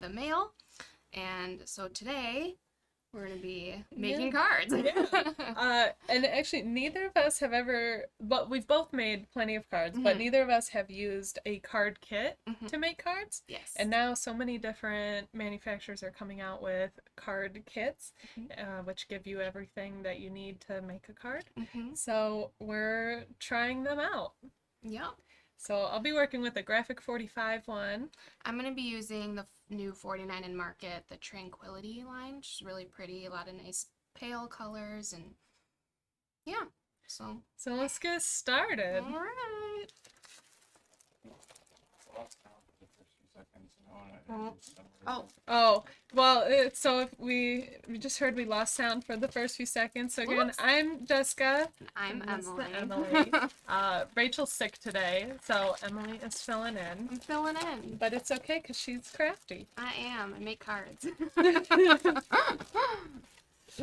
the mail. And so today we're going to be making cards. And actually, neither of us have ever, but we've both made plenty of cards, but neither of us have used a card kit to make cards. Yes. And now so many different manufacturers are coming out with card kits, which give you everything that you need to make a card. So we're trying them out. Yep. So I'll be working with the Graphic 45 one. I'm going to be using the new 49 in Market, the Tranquility line, which is really pretty, a lot of nice pale colors, and yeah, so let's get started. all right. Oh, well, so if we just heard we lost sound for the first few seconds. So again, Whoops. I'm Jessica. I'm Emily. Emily. Rachel's sick today, so Emily is filling in. I'm filling in. But it's okay because she's crafty. I am. I make cards.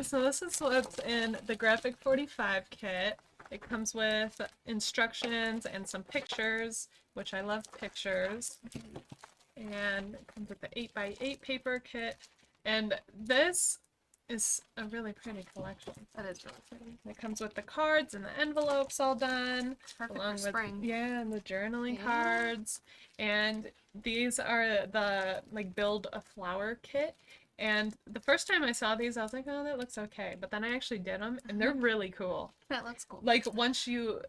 So this is what's in the Graphic 45 kit. It comes with instructions and some pictures, which I love pictures. And it comes with the 8x8 paper kit. And this is a really pretty collection. That is really pretty. It comes with the cards and the envelopes all done. Perfect along for with, spring. yeah, and the journaling cards. And these are the build a flower kit. And the first time I saw these, I was like, oh, that looks okay. But then I actually did them, and they're really cool. That looks cool. Like, once you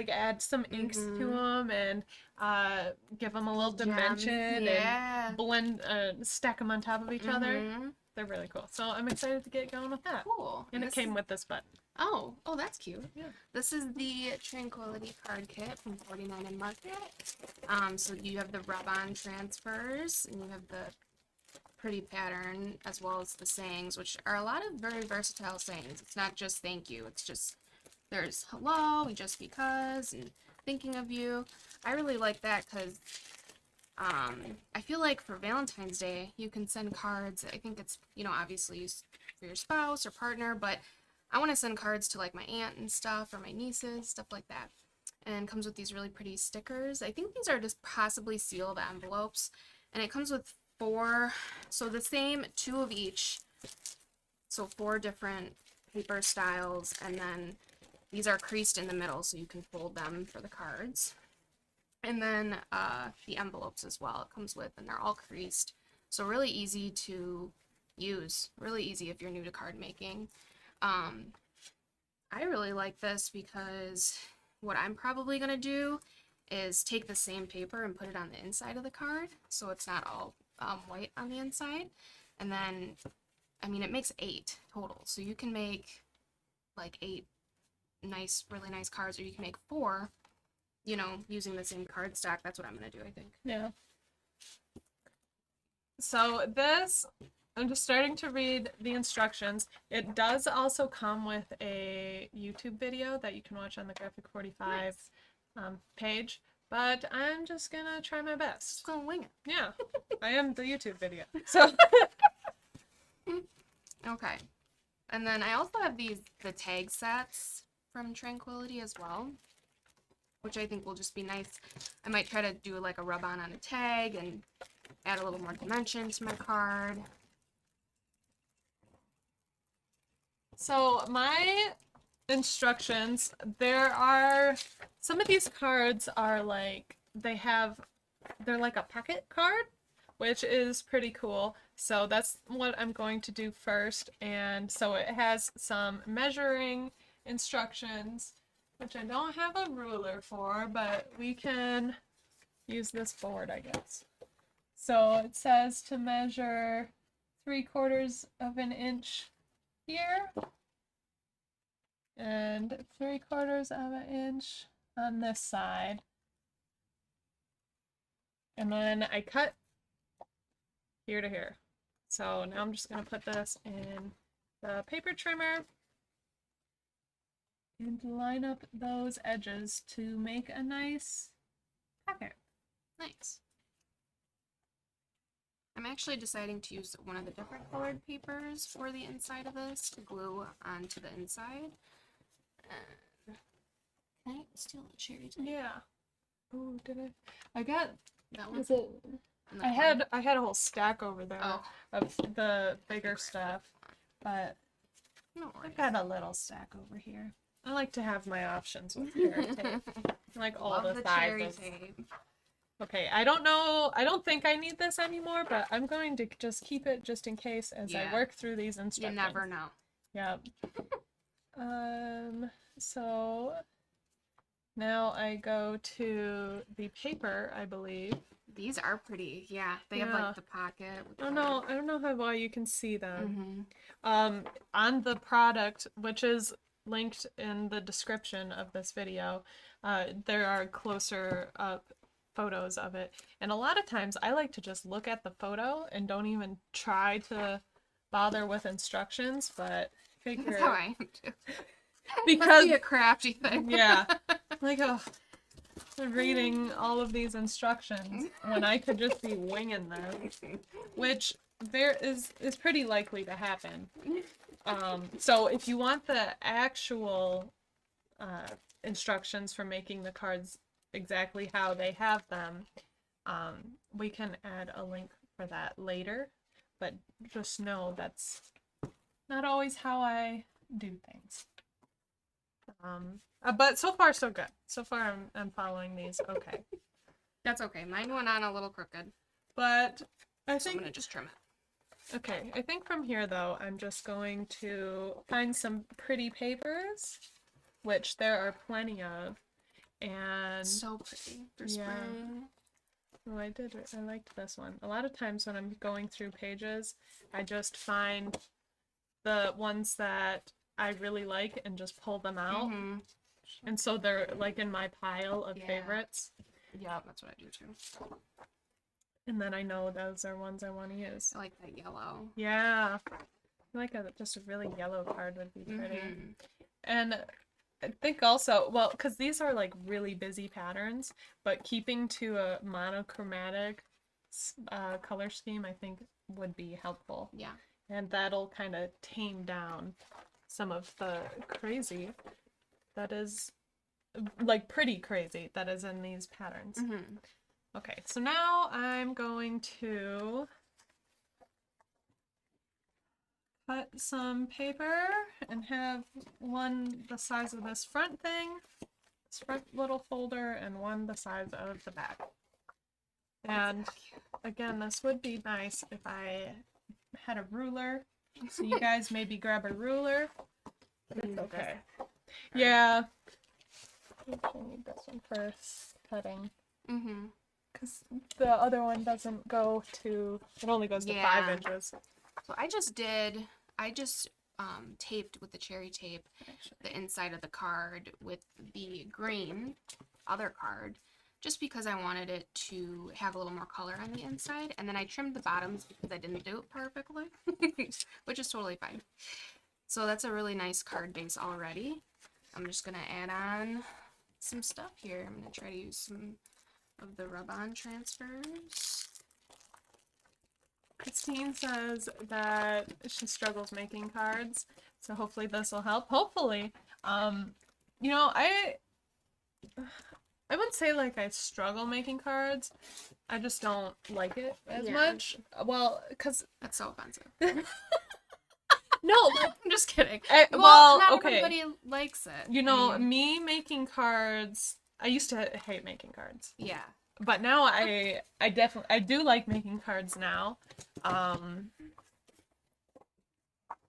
add some inks to them and give them a little dimension and blend, stack them on top of each other. They're really cool. So I'm excited to get going with that. Cool. And it came with this button. Oh, that's cute. Yeah. This is the Tranquility card kit from 49 in Market. So you have the rub-on transfers, and you have the pretty pattern as well as the sayings, which are a lot of very versatile sayings. It's not just thank you. It's just there's hello, just because, and thinking of you. I really like that because I feel like for Valentine's Day, you can send cards. I think it's, obviously for your spouse or partner, but I want to send cards to like my aunt and stuff, or my nieces, stuff like that. And comes with these really pretty stickers. I think these are just possibly sealed envelopes. And it comes with 4, so the same 2 of each. So 4 different paper styles, and then these are creased in the middle, so you can fold them for the cards. And then the envelopes as well it comes with, and they're all creased. So really easy to use, really easy if you're new to card making. I really like this because what I'm probably going to do is take the same paper and put it on the inside of the card, so it's not all white on the inside. And then, it makes 8 total, so you can make like 8 really nice cards, or you can make 4, using the same card stock. That's what I'm gonna do, I think. Yeah. So this, I'm just starting to read the instructions. It does also come with a YouTube video that you can watch on the Graphic 45 page, but I'm just gonna try my best. Just gonna wing it. Yeah, I am the YouTube video. So okay, and then I also have the tag sets from Tranquility as well, which I think will just be nice. I might try to do like a rub-on a tag and add a little more dimension to my card. So my instructions, there are some of these cards are like they're like a pocket card, which is pretty cool. So that's what I'm going to do first. And so it has some measuring instructions, which I don't have a ruler for, but we can use this board, I guess. So it says to measure 3/4 of an inch here and 3/4 of an inch on this side. And then I cut here to here. So now I'm just going to put this in the paper trimmer and line up those edges to make a nice pocket. Nice. I'm actually deciding to use one of the different colored papers for the inside of this to glue onto the inside. Can I steal a cherry today? Yeah. Oh, did I? I got. That one? Is it? in the I corner? had a whole stack over there Oh. of the bigger stuff, but No I've worries. got a little stack over here. I like to have my options with cherry tape. I like all Love the the cherry sizes. tape. Okay, I don't know. I don't think I need this anymore, but I'm going to just keep it just in case as I Yeah. work through these You instructions. never know. Yep. So now I go to the paper, I believe. These are pretty. Yeah, they have Yeah. like the pocket. With I don't know how well you can see them. Mm-hmm. On the product, which is linked in the description of this video, there are closer up photos of it. And a lot of times I like to just look at the photo and don't even try to bother with instructions, but figure That's how I am too. because Must be a crafty thing. yeah, like reading all of these instructions when I could just be winging them, which there is pretty likely to happen. So if you want the actual instructions for making the cards exactly how they have them, we can add a link for that later, but just know that's not always how I do things. But so far so good. So far I'm following these okay. That's okay. Mine went on a little crooked, But I so I'm think gonna just trim it. okay, I think from here though, I'm just going to find some pretty papers, which there are plenty of, and So pretty for yeah. spring. Oh, I liked this one. A lot of times when I'm going through pages, I just find the ones that I really like and just pull them out. Mm-hmm. And so they're like in my pile of Yeah. favorites. Yeah, that's what I do too. And then I know those are ones I want to use. I like that yellow. Yeah. I like just a really yellow card would be pretty. Mm-hmm. And I think also, well, because these are like really busy patterns, but keeping to a monochromatic color scheme, I think would be helpful. Yeah. And that'll kind of tame down some of the crazy that is, like pretty crazy that is in these patterns. Mm-hmm. Okay, so now I'm going to cut some paper and have one the size of this front thing, this front little folder, and one the size of the back. And again, this would be nice if I had a ruler. So you guys maybe grab a ruler. It's okay. Yeah. I need this one for cutting. Mm-hmm. Because the other one doesn't go to, it only goes to 5 inches. So I just taped with the cherry tape the inside of the card with the green other card, just because I wanted it to have a little more color on the inside, and then I trimmed the bottoms because I didn't do it perfectly, which is totally fine. So that's a really nice card base already. I'm just gonna add on some stuff here. I'm gonna try to use some of the rub-on transfers. Christine says that she struggles making cards, so hopefully this will help. Hopefully. You know, I wouldn't say like I struggle making cards. I just don't like it as much. Well, because That's so offensive. no, like, I'm just kidding. well, not okay. everybody likes it. You know, me making cards, I used to hate making cards. Yeah. But now I do like making cards now.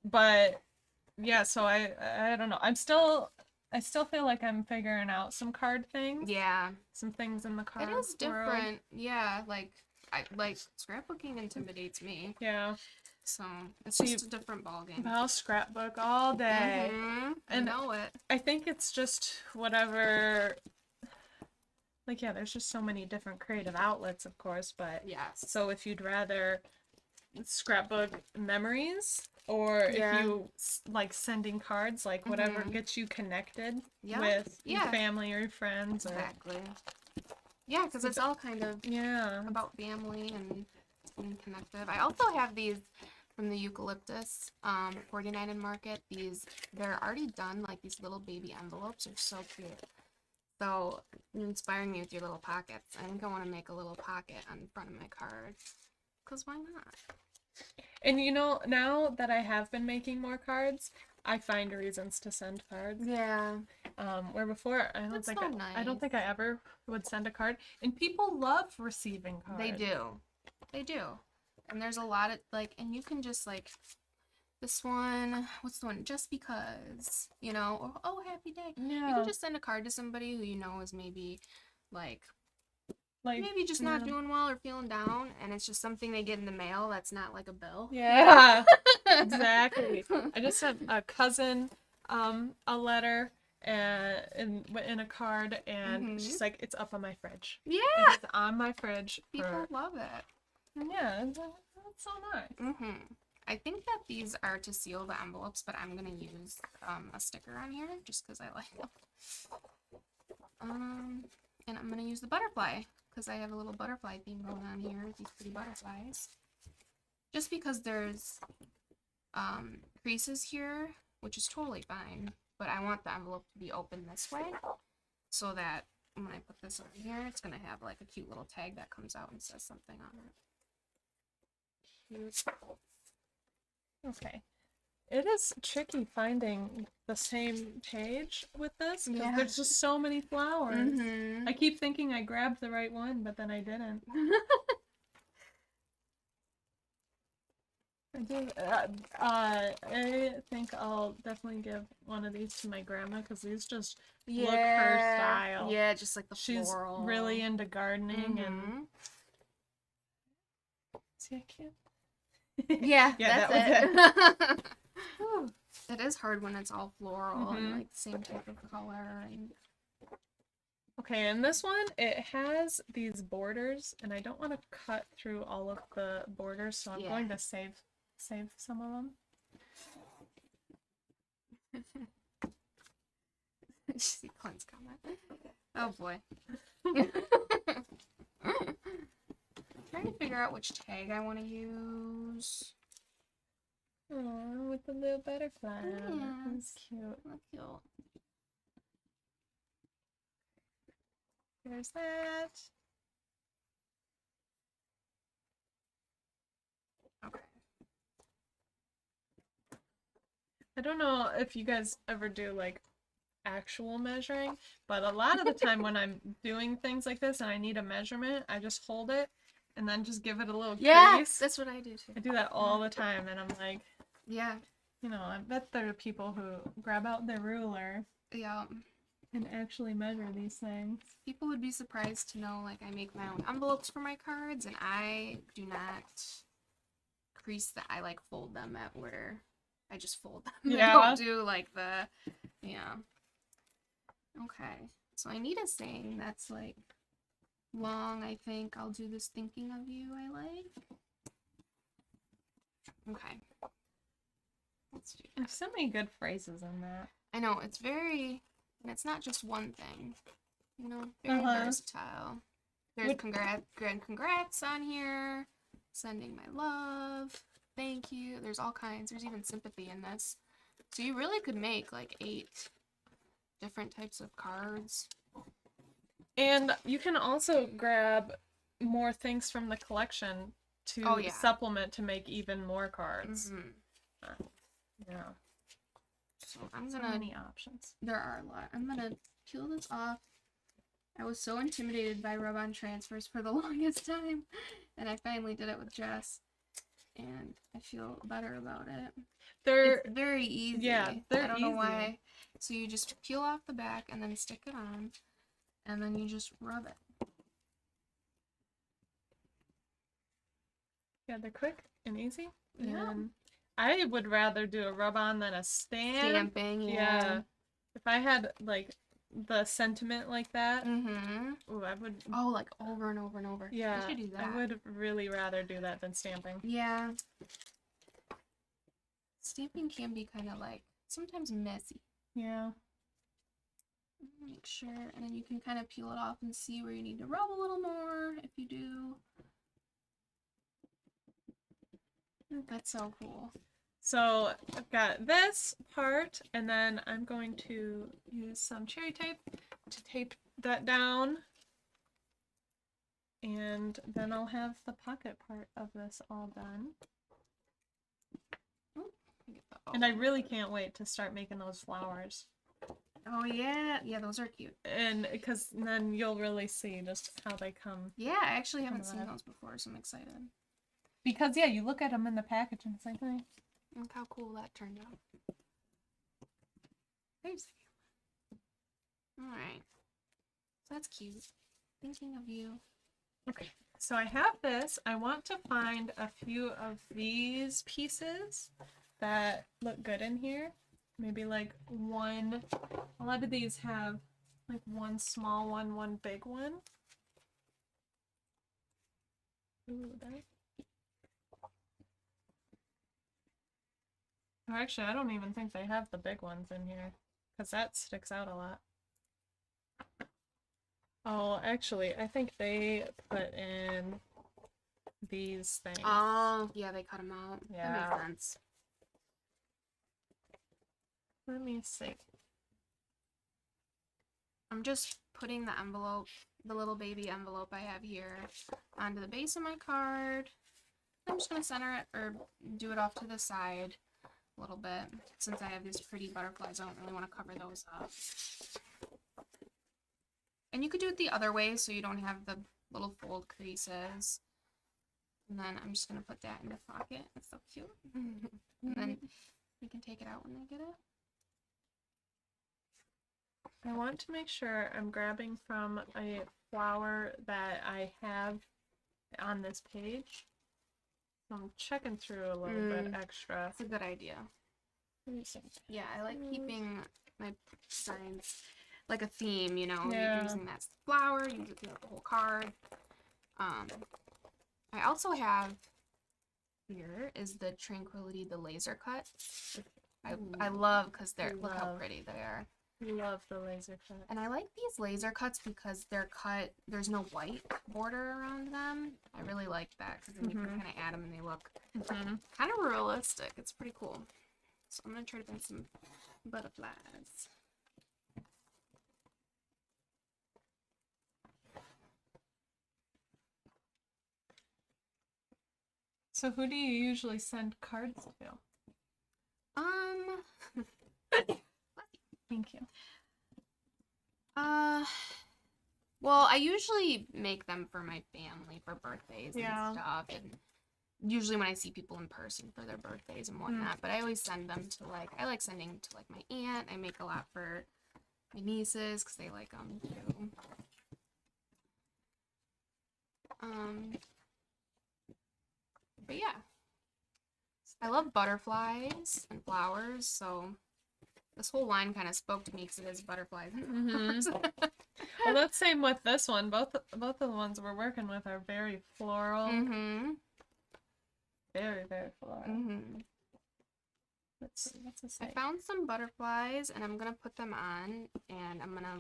But yeah, so I don't know. I still feel like I'm figuring out some card things. Yeah. Some things in the card It is different. world. Yeah, like scrapbooking intimidates me. Yeah. So it's just a different ballgame. I'll scrapbook all day. Mm-hmm. And I know it. I think it's just whatever. Like, yeah, there's just so many different creative outlets, of course, but Yes. so if you'd rather scrapbook memories, or if you like sending cards, like whatever gets you connected with your family or your friends. Exactly. Yeah, because it's all kind of about family and being connected. I also have these from the Eucalyptus, 49 in Market. They're already done, like these little baby envelopes are so cute. So you're inspiring me with your little pockets. I think I want to make a little pocket on the front of my card. Because why not? And you know, now that I have been making more cards, I find reasons to send cards. Yeah. Where before I don't That's think so I don't think I ever would send a card. And people love receiving cards. They do. They do. And there's a lot of like, and you can just like, this one, what's the one? Just because, you know, or oh, happy day. Yeah. You can just send a card to somebody who you know is maybe like maybe just yeah. not doing well or feeling down, and it's just something they get in the mail that's not like a bill. Yeah. Exactly. I just sent a cousin a letter and in a card, and she's like, it's up on my fridge. Yeah. It's on my fridge. People love it. Yeah, that's so nice. I think that these are to seal the envelopes, but I'm gonna use a sticker on here just because I like them. And I'm gonna use the butterfly because I have a little butterfly theme going on here with these pretty butterflies. Just because there's creases here, which is totally fine, but I want the envelope to be open this way so that when I put this over here, it's gonna have like a cute little tag that comes out and says something on it. Cute. Okay. It is tricky finding the same page with this because there's just so many flowers. I keep thinking I grabbed the right one, but then I didn't. I think I'll definitely give one of these to my grandma because these just look her style. Yeah, just like the She's floral. really into gardening and see, I can't. Yeah, yeah, that's that it. It is hard when it's all floral and like the same type of color. Okay, and this one, it has these borders, and I don't want to cut through all of the borders, so I'm going to save some of them. See Clint's comment. Oh boy. Trying to figure out which tag I want to use. Oh, with the little butterfly. Yeah. That's cute. That's cute. There's that. Okay. I don't know if you guys ever do like actual measuring, but a lot of the time when I'm doing things like this and I need a measurement, I just hold it and then just give it a little crease. That's what I do too. I do that all the time, and I'm like, yeah, you know, I bet there are people who grab out their ruler and actually measure these things. People would be surprised to know, like, I make my own envelopes for my cards, and I do not crease that. I like fold them at where I just fold them. Yeah. I don't do like the, Okay, so I need a saying that's like long. I think I'll do this thinking of you. I like. Okay. Let's do that. There's so many good phrases in that. I know, it's very, and it's not just one thing, you know, very versatile. There's congrats on here, sending my love, thank you, there's all kinds, there's even sympathy in this. So you really could make like 8 different types of cards. And you can also grab more things from the collection to supplement to make even more cards. Yeah. So I'm gonna. So many options. There are a lot. I'm gonna peel this off. I was so intimidated by rub-on transfers for the longest time, and I finally did it with Jess, and I feel better about it. It's very easy. Yeah, I don't know why. So you just peel off the back and then stick it on, and then you just rub it. Yeah, they're quick and easy. Yeah. I would rather do a rub-on than a Stamping, yeah. If I had, like, the sentiment like that, ooh, I would... Oh, like over and over and over. Yeah, I should do that. I would really rather do that than stamping. Yeah. Stamping can be kind of, like, sometimes messy. Yeah. Make sure, and then you can kind of peel it off and see where you need to rub a little more, if you do. That's so cool. So I've got this part, and then I'm going to use some cherry tape to tape that down. And then I'll have the pocket part of this all done. And I really can't wait to start making those flowers. Oh yeah, yeah, those are cute. And because then you'll really see just how they come. Yeah, I actually haven't seen alive. those before, so I'm excited. Because yeah, you look at them in the package and it's like, hey. Look how cool that turned out. There's the camera. Alright. So that's cute. Thinking of you. Okay, so I have this. I want to find a few of these pieces that look good in here. Maybe like one, a lot of these have like one small one, one big one. Ooh, that. Oh, actually, I don't even think they have the big ones in here because that sticks out a lot. Oh, actually, I think they put in these things. Oh, yeah, they cut them out. Yeah. That makes sense. Let me see. I'm just putting the envelope, the little baby envelope I have here, onto the base of my card. I'm just going to center it, or do it off to the side a little bit. Since I have these pretty butterflies, I don't really want to cover those up. And you could do it the other way, so you don't have the little fold creases. And then I'm just going to put that in the pocket. It's so cute. And then you can take it out when they get it. I want to make sure I'm grabbing from a flower that I have on this page. So I'm checking through a little bit extra. That's a good idea. Yeah, I like keeping my signs like a theme, you know. Yeah. You're using that flower, you use it throughout the whole card. I also have here is the Tranquility, the laser cut. I love because they're look how pretty they are. Love the laser cut. And I like these laser cuts because they're cut, there's no white border around them. I really like that because then you can kind of add them and they look kind of realistic. It's pretty cool. So I'm going to try to find some butterflies. So who do you usually send cards to? Thank you. Well, I usually make them for my family for birthdays and stuff, and usually when I see people in person for their birthdays and whatnot. But I always send them to I like sending to my aunt. I make a lot for my nieces because they like them too. But yeah, I love butterflies and flowers, so this whole line kind of spoke to me because it is butterflies. Well, that's same with this one. Both of the ones we're working with are very floral. Very, very floral. Let's see, what's this say? I found some butterflies and I'm gonna put them on, and I'm gonna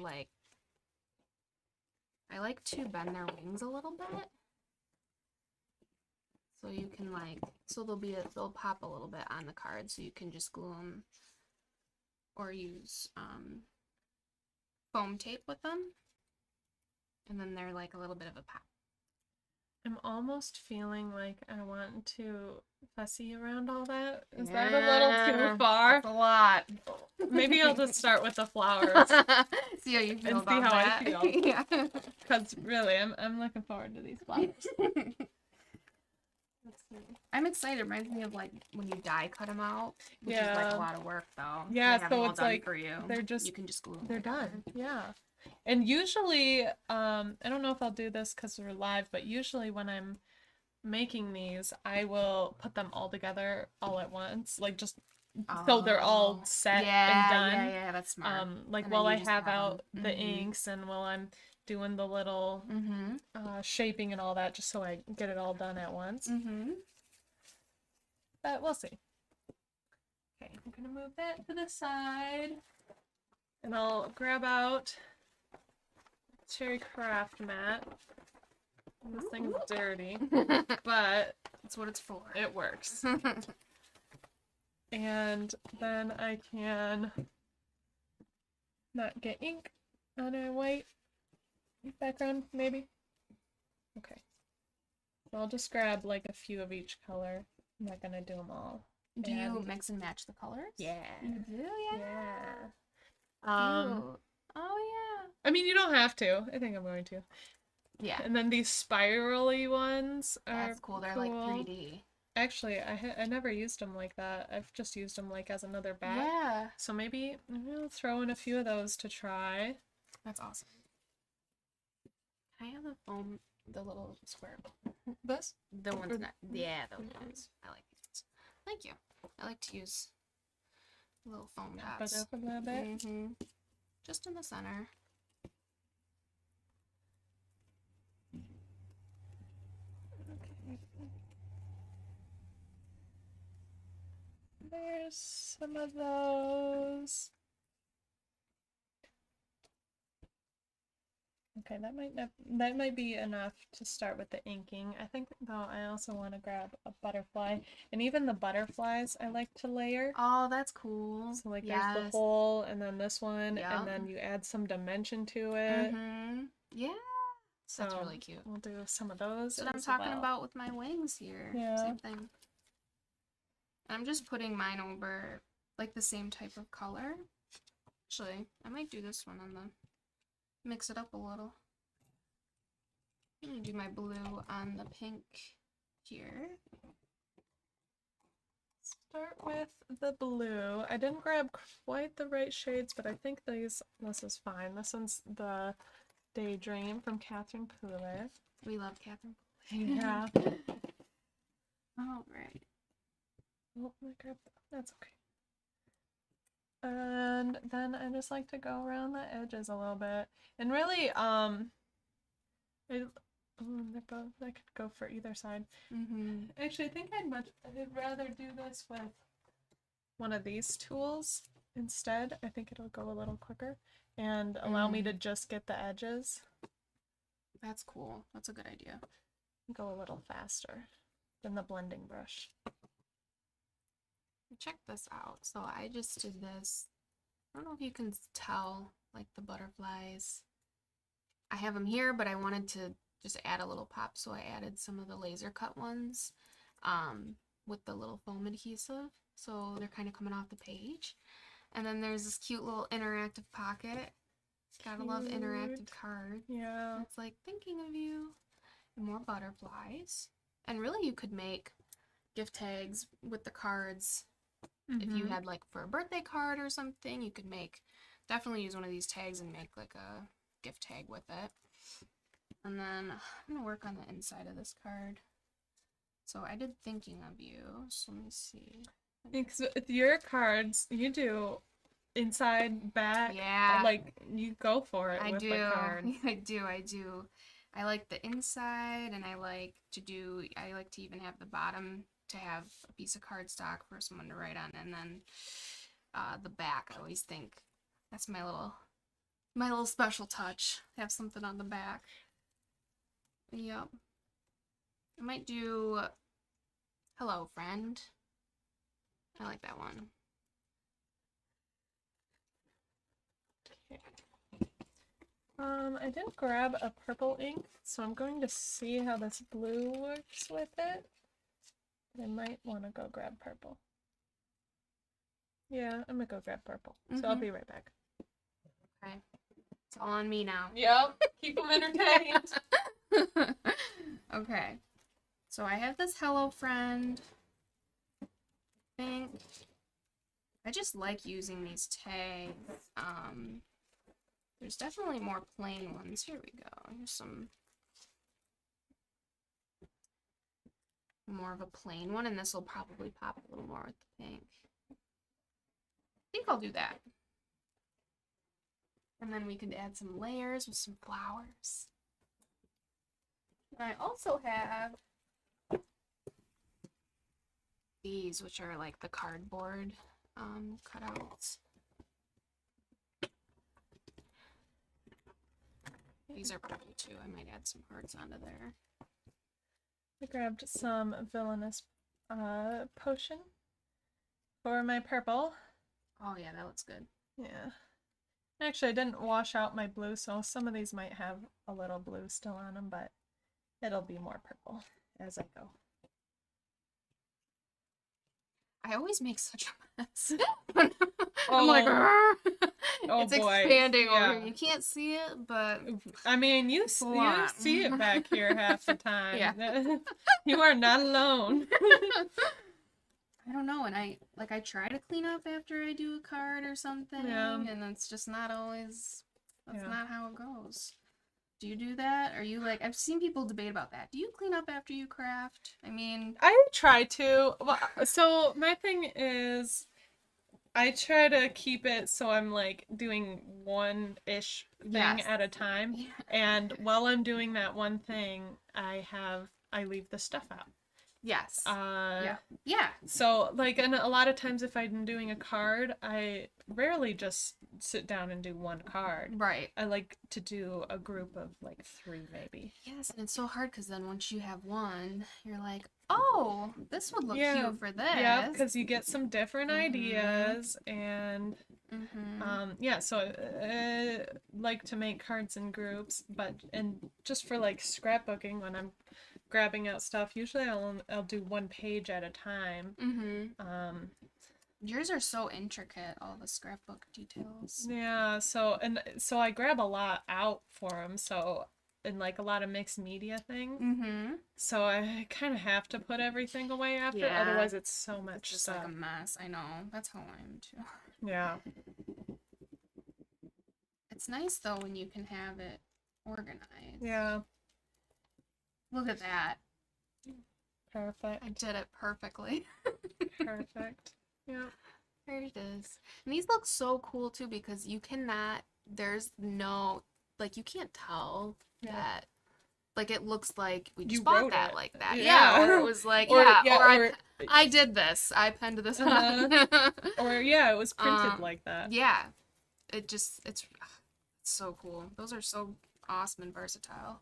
I like to bend their wings a little bit. So you can so they'll pop a little bit on the card, so you can just glue them or use foam tape with them. And then they're like a little bit of a pop. I'm almost feeling like I want to fussy around all that. Is that a little too far? That's a lot. Maybe I'll just start with the flowers. See how you feel and see about how that. I feel. Yeah. Because really, I'm looking forward to these flowers. Let's see. I'm excited. It reminds me of when you die cut them out, which is a lot of work though. Yeah, they have so them all it's done like for you. You can just glue them. They're done. Yeah. And usually, I don't know if I'll do this because we're live, but usually when I'm making these, I will put them all together all at once, so they're all set and done. Yeah, that's smart. While I have out the inks and while I'm doing the little shaping and all that, just so I get it all done at once. But we'll see. Okay, I'm gonna move that to the side, and I'll grab out cherry craft mat. This thing's dirty, but that's what it's for. It works. And then I can not get ink on a white background, maybe? Okay. So I'll just grab like a few of each color. I'm not gonna do them all. Do you And- mix and match the colors? Yeah. You do, yeah. Yeah. Cute. Oh I mean, you don't have to. I think I'm going to. yeah. Yeah. And then these spirally ones are That's cool. They're like 3D. Actually, I never used them like that. I've just used them like as another back. Yeah. So maybe we'll throw in a few of those to try. That's awesome. Can I have the foam, the little square? This? The ones that, yeah, those ones. I like these ones. Thank you. I like to use little foam But dots. up a little bit. Just in the center. Okay. There's some of those. Okay, that might be enough to start with the inking. I think though I also want to grab a butterfly, and even the butterflies I like to layer. Oh, that's cool. So like there's the hole, and then this one, Yep. and then you add some dimension to it. Yeah. So That's really cute. We'll do some of those. That's what I'm talking about with my wings here. Yeah. Same thing. I'm just putting mine over like the same type of color. Actually, I might do this one on the mix it up a little. I'm gonna do my blue on the pink here. Start with the blue. I didn't grab quite the right shades, but I think this is fine. This one's the Daydream from Catherine Pooler. We love Catherine. Yeah. All right. Oh, I grabbed that's okay. And then I just like to go around the edges a little bit. And really, they're both, I could go for either side. Actually, I think I'd rather do this with one of these tools instead. I think it'll go a little quicker and allow me to just get the edges. That's cool. That's a good idea. Go a little faster than the blending brush. Check this out. So I just did this. I don't know if you can tell, like the butterflies. I have them here, but I wanted to just add a little pop, so I added some of the laser cut ones with the little foam adhesive. So they're kind of coming off the page. And then there's this cute little interactive pocket. Gotta love interactive cards. Yeah. It's like thinking of you. And more butterflies. And really you could make gift tags with the cards. If you had like for a birthday card or something, you could definitely use one of these tags and make like a gift tag with it. And then I'm gonna work on the inside of this card. So I did thinking of you. So let me see. Because with your cards, you do inside, back. Yeah. Like you go for it I with do. the card. I do. I like the inside, and I like to even have the bottom to have a piece of cardstock for someone to write on, and then the back. I always think that's my little special touch. Have something on the back. Yep. I might do Hello Friend. I like that one. I didn't grab a purple ink, so I'm going to see how this blue works with it. I might want to go grab purple. Yeah, I'm gonna go grab purple. So I'll be right back. Okay. It's all on me now. Yep. Keep them entertained. Okay. So I have this Hello Friend thing. I just like using these tags. There's definitely more plain ones. Here we go. Here's some more of a plain one, and this will probably pop a little more with the pink. I think I'll do that. And then we could add some layers with some flowers. And I also have these, which are like the cardboard cutouts. These are pretty too. I might add some hearts onto there. I grabbed some Villainous Potion for my purple. Oh yeah, that looks good. Yeah. Actually, I didn't wash out my blue, so some of these might have a little blue still on them, but it'll be more purple as I go. I always make such a mess. I'm Oh. like, Oh it's boy. expanding over Yeah. here. You can't see it, but I mean, you see it back here half the time. Yeah. You are not alone. I don't know, and I try to clean up after I do a card or something, and it's just not always, that's not how it goes. Do you do that? Are you like, I've seen people debate about that. Do you clean up after you craft? I mean, I try to. Well, so my thing is, I try to keep it so I'm like doing one-ish thing at a time. Yeah. And while I'm doing that one thing, I leave the stuff out. Yes. Yeah. So like, and a lot of times if I'm doing a card, I rarely just sit down and do one card. Right. I like to do a group of like 3 maybe. Yes, and it's so hard because then once you have one, you're like, oh, this would look cute for this. Yeah, because you get some different ideas, and so I like to make cards in groups, and just for like scrapbooking when I'm grabbing out stuff, usually I'll do one page at a time. Yours are so intricate, all the scrapbook details. Yeah, so I grab a lot out for them, so, and like a lot of mixed media things. So I kind of have to put everything away after, otherwise it's so much just stuff. Like a mess. I know. That's how I am too. Yeah. It's nice though when you can have it organized. Yeah. Look at that. Perfect. I did it perfectly. Perfect. Yeah. There it is. And these look so cool too because you cannot, there's no, like, you can't tell that, like, it looks like we just bought that like that. Yeah. Or it was like, or I did this. I penned this on. Or, it was printed like that. Yeah. It's so cool. Those are so awesome and versatile.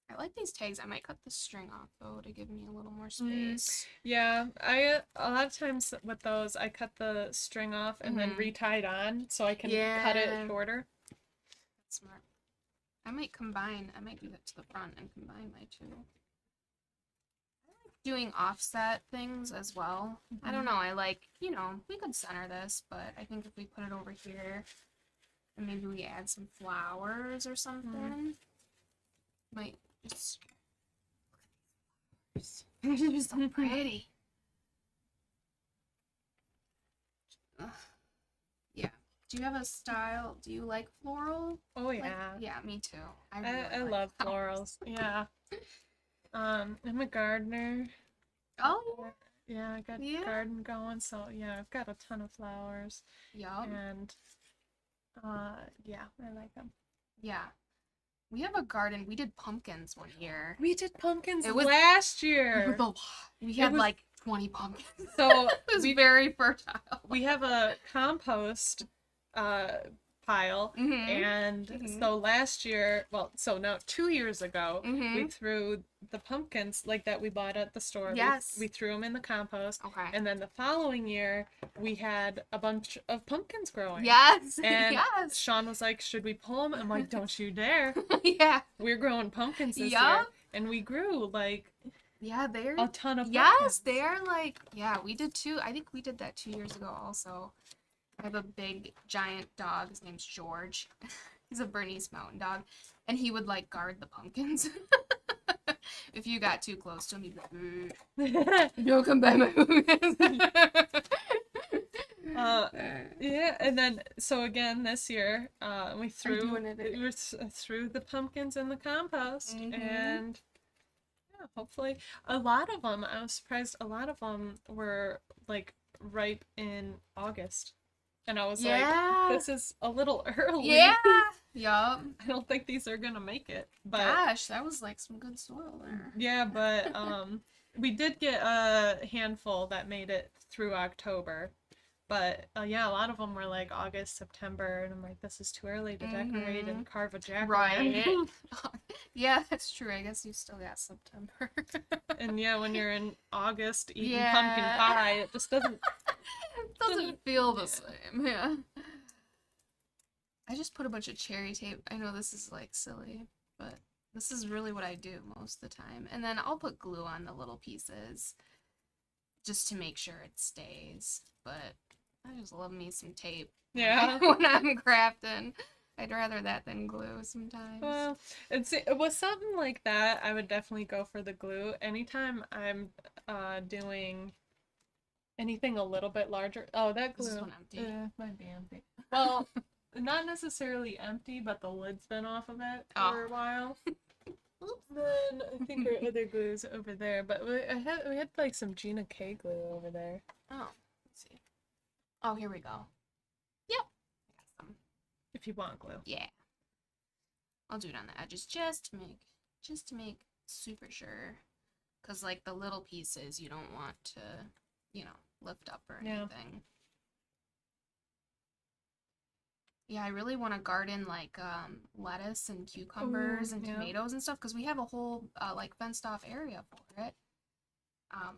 I like these tags. I might cut the string off though to give me a little more space. Yeah, a lot of times with those I cut the string off and then retie it on so I can cut it shorter. That's smart. I might do that to the front and combine my two. I like doing offset things as well. I don't know, I like, we could center this, but I think if we put it over here and maybe we add some flowers or something, might just they're so pretty. Yeah. Do you have a style? Do you like floral? Oh yeah. Yeah, me too. I love florals. Yeah. I'm a gardener. Oh yeah. I got a garden going, so yeah, I've got a ton of flowers. Yeah. And I like them. Yeah. We have a garden. We did pumpkins one year. We did pumpkins last year. It was a lot. We had like 20 pumpkins. So it was very fertile. We have a compost pile, and so last year, now 2 years ago, we threw the pumpkins like that we bought at the store. Yes. We threw them in the compost. Okay. And then the following year, we had a bunch of pumpkins growing. Yes. And Sean was like, should we pull them? I'm like, don't you dare. Yeah. We're growing pumpkins this year. And we grew like... Yeah, they're... a ton of pumpkins. Yes, they're like... Yeah, we did too. I think we did that 2 years ago also. I have a big, giant dog. His name's George. He's a Bernese Mountain Dog. And he would, like, guard the pumpkins. If you got too close to him, he'd be like, don't come by my pumpkins. And then, so again, this year, we threw the pumpkins in the compost. And, hopefully, a lot of them, I was surprised, a lot of them were, like, ripe in August. And I was like, this is a little early. Yeah. Yup. I don't think these are gonna make it. But gosh, that was like some good soil there. Yeah, but we did get a handful that made it through October. But a lot of them were like August, September, and I'm like, this is too early to decorate and carve a jack. Right. Yeah, that's true. I guess you still got September. And when you're in August eating pumpkin pie, it just doesn't. The doesn't feel the same. Yeah. I just put a bunch of cherry tape. I know this is like silly, but this is really what I do most of the time. And then I'll put glue on the little pieces just to make sure it stays. But I just love me some tape. Yeah. When I'm crafting. I'd rather that than glue sometimes. Well, with something like that, I would definitely go for the glue. Anytime I'm doing anything a little bit larger. Oh, that glue. This is one empty. Might be empty. Well, not necessarily empty, but the lid's been off of it for a while. Then I think our other glue's over there, but we had like some Gina K glue over there. Oh, let's see. Oh, here we go. Yep. I got some. If you want glue. Yeah. I'll do it on the edges just to make super sure. Cause like the little pieces you don't want to, lift up or anything. Yeah, I really want to garden like lettuce and cucumbers and tomatoes and stuff because we have a whole like fenced off area for it.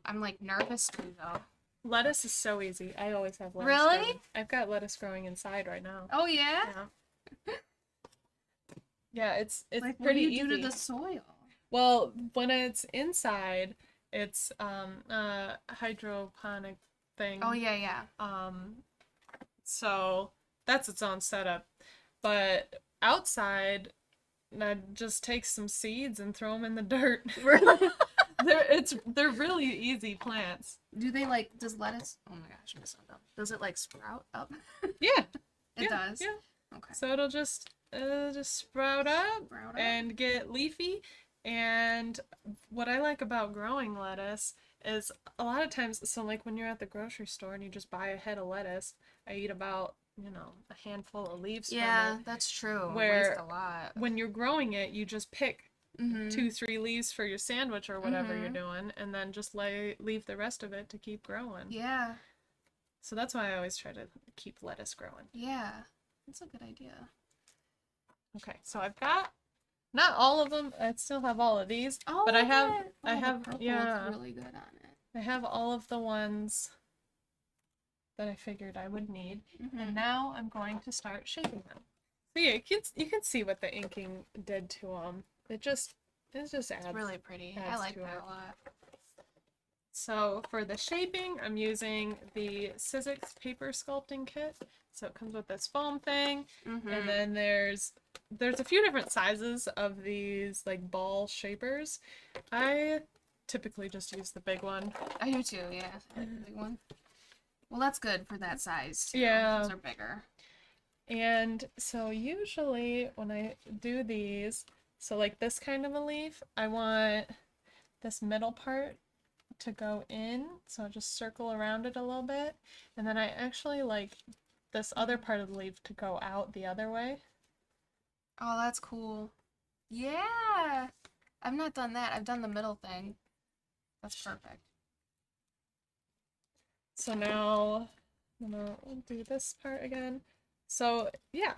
I'm like nervous to though. Lettuce is so easy. I always have lettuce. Really? Growing. I've got lettuce growing inside right now. Oh yeah? Yeah, it's like, pretty what do you easy. do to the soil? Well, when it's inside, it's a hydroponic thing. Oh yeah. So that's its own setup. But outside, I just take some seeds and throw them in the dirt. Really? They're really easy plants. Do they like, does lettuce, oh my gosh, I messed up. Does it like sprout up? Yeah. It does? Yeah. Okay. So it'll just sprout up and get leafy. And what I like about growing lettuce is a lot of times, so like when you're at the grocery store and you just buy a head of lettuce, I eat about, a handful of leaves from it. That's true. Where waste a lot. when you're growing it, you just pick 2-3 leaves for your sandwich or whatever you're doing, and then just leave the rest of it to keep growing. Yeah. So that's why I always try to keep lettuce growing. Yeah. That's a good idea. Okay, so I've got not all of them. I still have all of these, Oh, but I have the purple looks really good on it. I have all of the ones that I figured I would need, and now I'm going to start shaping them. So yeah, you can see what the inking did to them. It just adds. It's really pretty. I like that a lot. So for the shaping, I'm using the Sizzix paper sculpting kit. So it comes with this foam thing, and then there's a few different sizes of these like ball shapers. I typically just use the big one. I do too, yeah. The big one. Well, that's good for that size too. Yeah. Those are bigger. And so usually when I do these, so like this kind of a leaf, I want this middle part to go in, so I just circle around it a little bit, and then I actually like this other part of the leaf to go out the other way. Oh, that's cool. Yeah! I've not done that. I've done the middle thing. That's perfect. So now I'm gonna do this part again. So yeah,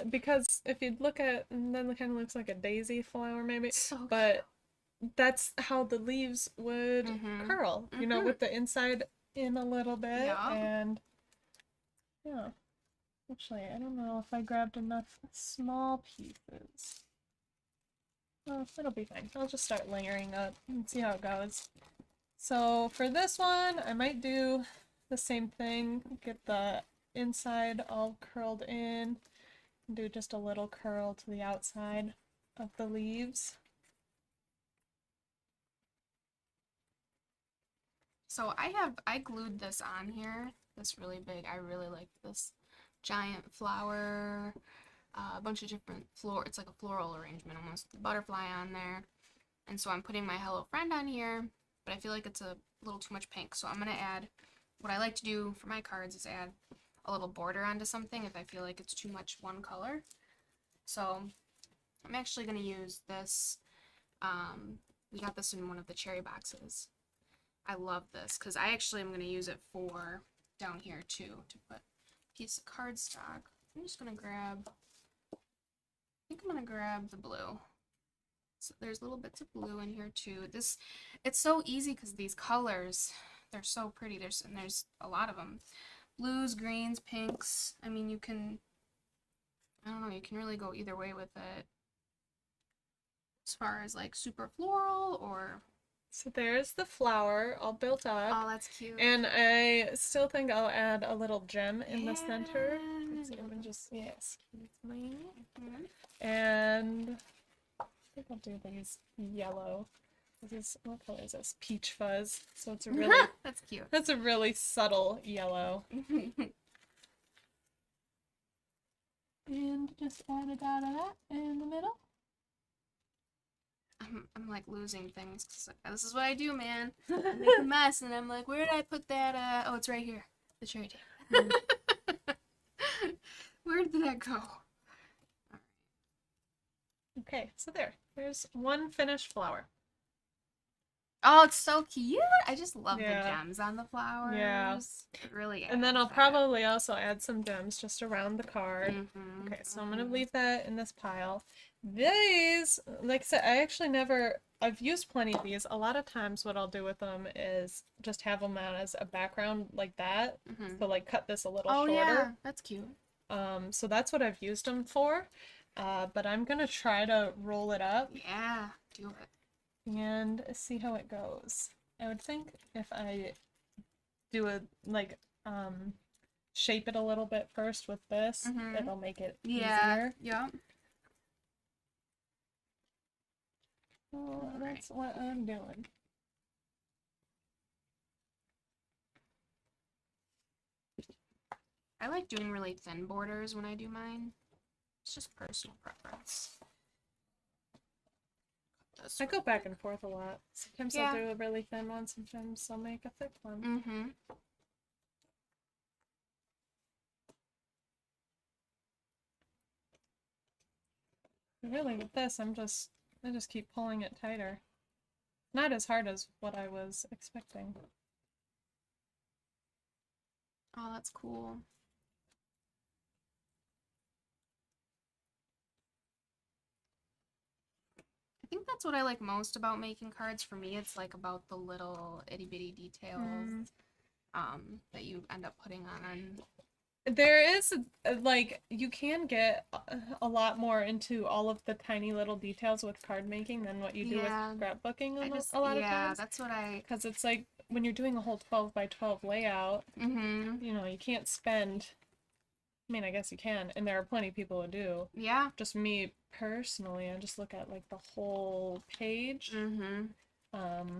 because if you look at, and then it kind of looks like a daisy flower maybe, but that's how the leaves would curl, with the inside in a little bit. Yeah. And yeah, actually, I don't know if I grabbed enough small pieces. Oh, it'll be fine. I'll just start layering up and see how it goes. So for this one, I might do the same thing, get the inside all curled in, and do just a little curl to the outside of the leaves. So I glued this on here, this really big, I really like this giant flower, a bunch of different it's like a floral arrangement almost, butterfly on there. And so I'm putting my Hello Friend on here, but I feel like it's a little too much pink, so I'm going to add, what I like to do for my cards is add a little border onto something if I feel like it's too much one color. So I'm actually going to use this, we got this in one of the cherry boxes. I love this because I actually am going to use it for down here too, to put a piece of cardstock. I'm just going to grab, I think I'm going to grab the blue. So there's little bits of blue in here too. It's so easy because these colors, they're so pretty. There's a lot of them. blues, greens, pinks. I mean, you can, I don't know, you can really go either way with it. As far as like super floral or, So there's the flower all built up. oh, that's cute. And I still think I'll add a little gem in the center. Yeah. Let's see, I'm gonna just, yes. Mhm. And I think I'll do these yellow. This is, what color is this? Peach fuzz. So it's a really, That's cute. that's a really subtle yellow. And just add a dot of that in the middle. I'm like losing things 'cause this is what I do, man. I make a mess and I'm like, where did I put that? Oh, it's right here. The cherry tape. Where did that go? Okay, so there's one finished flower. Oh, it's so cute. I just love the Yeah. gems on the flowers. Yeah. It really And then I'll adds that. probably also add some gems just around the card. Mhm, Okay, so I'm mhm. gonna leave that in this pile. These, like I said, I've used plenty of these. A lot of times what I'll do with them is just have them out as a background like that. Mhm. So like cut this a little Oh shorter. yeah, that's cute. So that's what I've used them for. But I'm gonna try to roll it up Yeah, do it. and see how it goes. I would think if I do a like shape it a little bit first with this, Mhm. it'll make it Yeah. easier. Yep. So that's what I'm doing. I like doing really thin borders when I do mine. It's just personal preference. I go back and forth a lot. Sometimes Yeah. I'll do a really thin one, sometimes I'll make a thick one. Mm-hmm. Really, with this, I just keep pulling it tighter. Not as hard as what I was expecting. Oh, that's cool. I think that's what I like most about making cards. For me, it's like about the little itty bitty details that you end up putting on. There is like you can get a lot more into all of the tiny little details with card making than what you do Yeah. with scrapbooking I just, a lot of yeah, times. that's what I. Because it's like when you're doing a whole 12 by 12 layout, Mm-hmm. you know, you can't spend. I mean, I guess you can, and there are plenty of people who do. Yeah. Just me personally, I just look at like the whole page. Mm-hmm.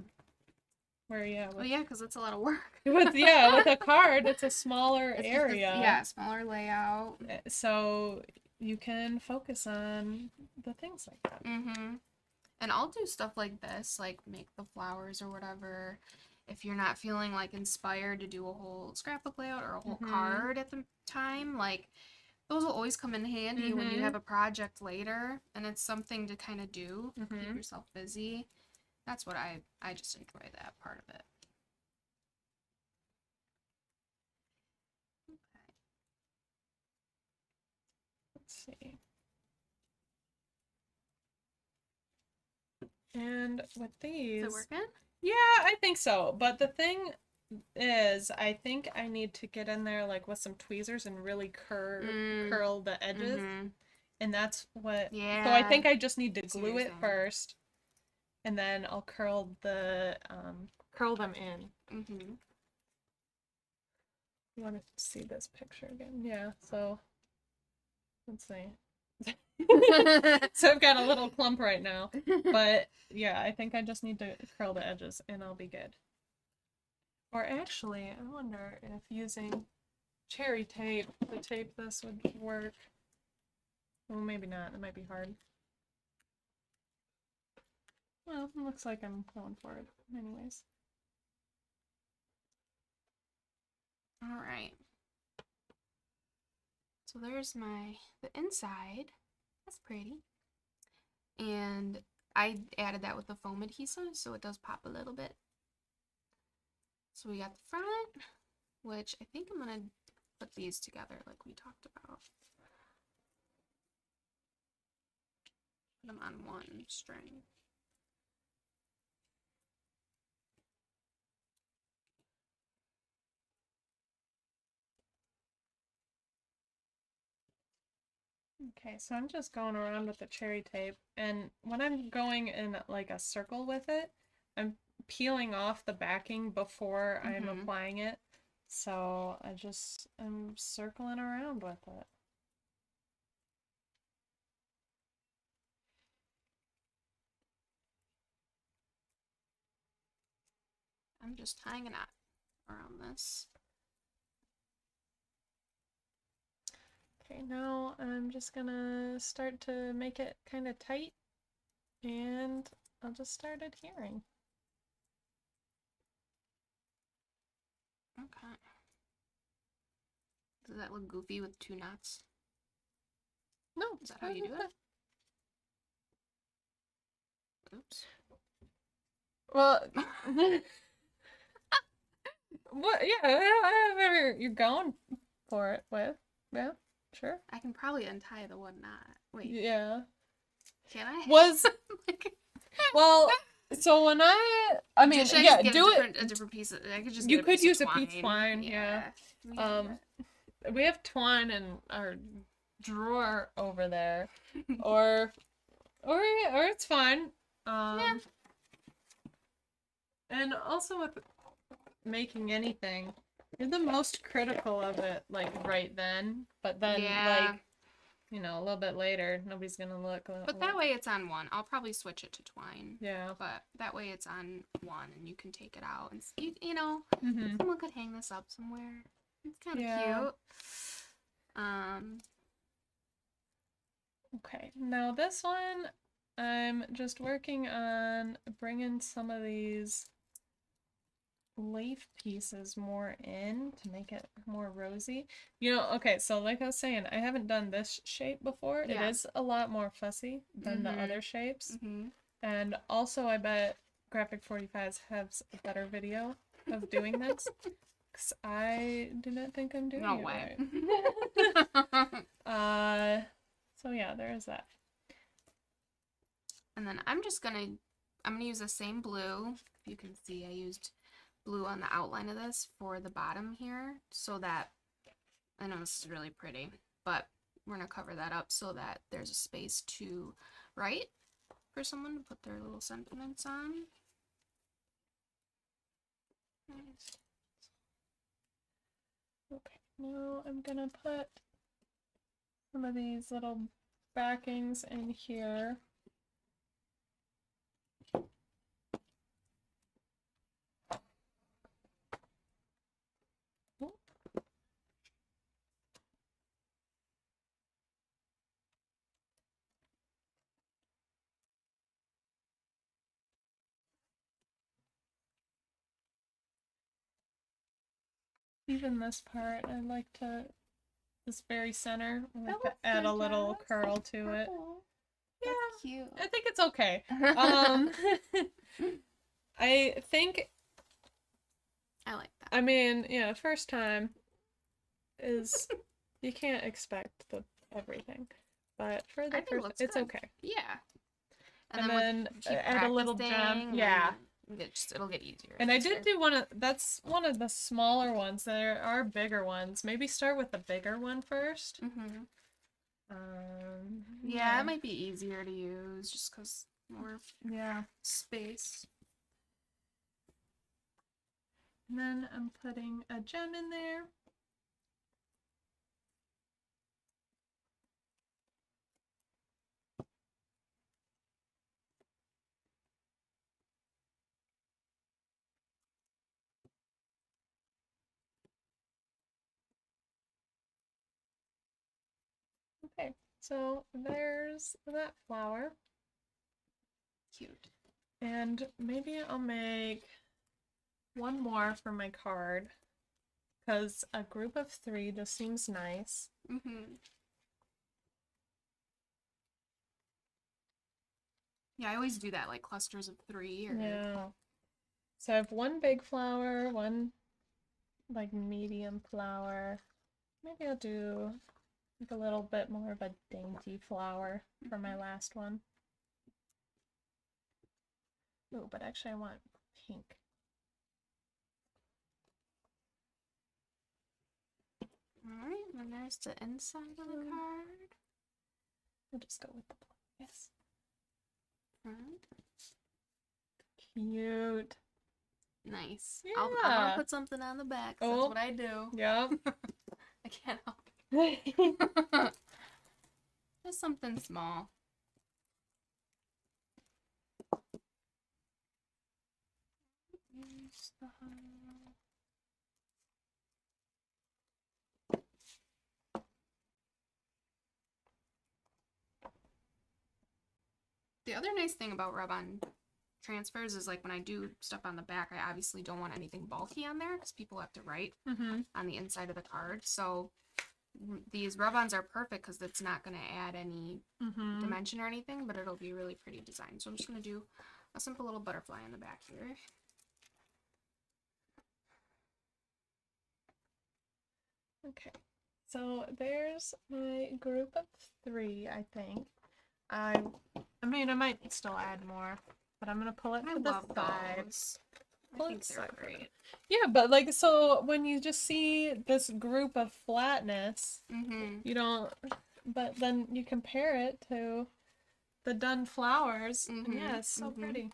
Where yeah, Oh yeah, because it's a lot of work. with a card, it's a smaller It's just area. yeah, smaller layout. So you can focus on the things like that. Mm-hmm. And I'll do stuff like this, like make the flowers or whatever. If you're not feeling like inspired to do a whole scrapbook layout or a whole card at the time, like those will always come in handy when you have a project later and it's something to kind of do, keep yourself busy. That's what I just enjoy that part of it. Okay. Let's see. And with these, Is it working? yeah, I think so. But the thing is, I think I need to get in there like with some tweezers and really curl the edges. And that's what, Yeah. so I think I just need to See what glue you're it saying. first, and then I'll curl them in. Mm-hmm. You want to see this picture again? Yeah, so let's see. So I've got a little clump right now, but yeah, I think I just need to curl the edges and I'll be good. Or actually, I wonder if using cherry tape to tape this would work. Well, maybe not. It might be hard. Well, it looks like I'm going for it anyways. All right. So there's the inside. That's pretty. And I added that with the foam adhesive, so it does pop a little bit. So we got the front, which I think I'm gonna put these together like we talked about. Put them on one string. Okay, so I'm just going around with the cherry tape, and when I'm going in like a circle with it, I'm peeling off the backing before I'm applying it. So I'm circling around with it. I'm just tying a knot around this. Okay, now I'm just gonna start to make it kind of tight, and I'll just start adhering. Okay. Does that look goofy with 2 knots? No, Is that how you do it? Oops. Well, what? Yeah, whatever you're going for it with. Yeah, sure. I can probably untie the 1 knot. Wait, Yeah. can I? Was Like, well. So when I mean, should I yeah, just get do a different piece of, I could just You get a could piece use of a twine. piece of twine, yeah. We can do We have twine in our drawer over there, or it's fine. Yeah. And also with making anything, you're the most critical of it, like right then. But then, Yeah. like, you know, a little bit later, nobody's gonna look. But that way it's on 1. I'll probably switch it to twine. Yeah. But that way it's on 1 and you can take it out and you know, Mm-hmm. someone could hang this up somewhere. It's kind of Yeah. cute. Okay, now this one, I'm just working on bringing some of these leaf pieces more in to make it more rosy. You know, okay, so like I was saying, I haven't done this shape before. Yeah. It is a lot more fussy than the other shapes. Mm-hmm. And also, I bet Graphic 45s has a better video of doing this. Because I do not think I'm doing it way. right. So yeah, there is that. And then I'm gonna use the same blue. If you can see, I used blue on the outline of this for the bottom here, so that, I know this is really pretty, but we're gonna cover that up so that there's a space to write for someone to put their little sentiments on. Nice. Okay, now I'm gonna put some of these little backings in here. Even this part, I like to, this very center, I like to add a little curl to it. Yeah, that's cute. I think it's okay. I think, I like that. I mean, yeah, first time is, you can't expect everything, but for the first, it's good. okay. Yeah. And then add a little gem. Yeah. It'll get easier. And I did do that's one of the smaller ones. There are bigger ones. Maybe start with the bigger one first. Mm-hmm. Yeah, Yeah, it might be easier to use just because more space. And then I'm putting a gem in there. Okay, so there's that flower. Cute. And maybe I'll make one more for my card, because a group of 3 just seems nice. Mm-hmm. Yeah, I always do that, like clusters of 3 or Yeah. So I have one big flower, one like medium flower. Maybe I'll do like a little bit more of a dainty flower for my last one. Oh, but actually I want pink. Alright, and there's the inside of the card. We'll just go with the black. Yes. Front. Cute. Nice. Yeah. I'm gonna put something on the back. 'Cause that's what I do. Yep. I can't help it. Just something small. The other nice thing about rub-on transfers is like when I do stuff on the back, I obviously don't want anything bulky on there because people have to write on the inside of the card. So these rub-ons are perfect because it's not going to add any dimension or anything, but it'll be a really pretty design. So I'm just going to do a simple little butterfly on the back here. Okay, so there's my group of 3, I think. I mean, I might still add more, but I'm gonna pull it to the side. I think they're great. Yeah, but like, so when you just see this group of flatness, you don't, but then you compare it to the done flowers, and yeah, it's so pretty.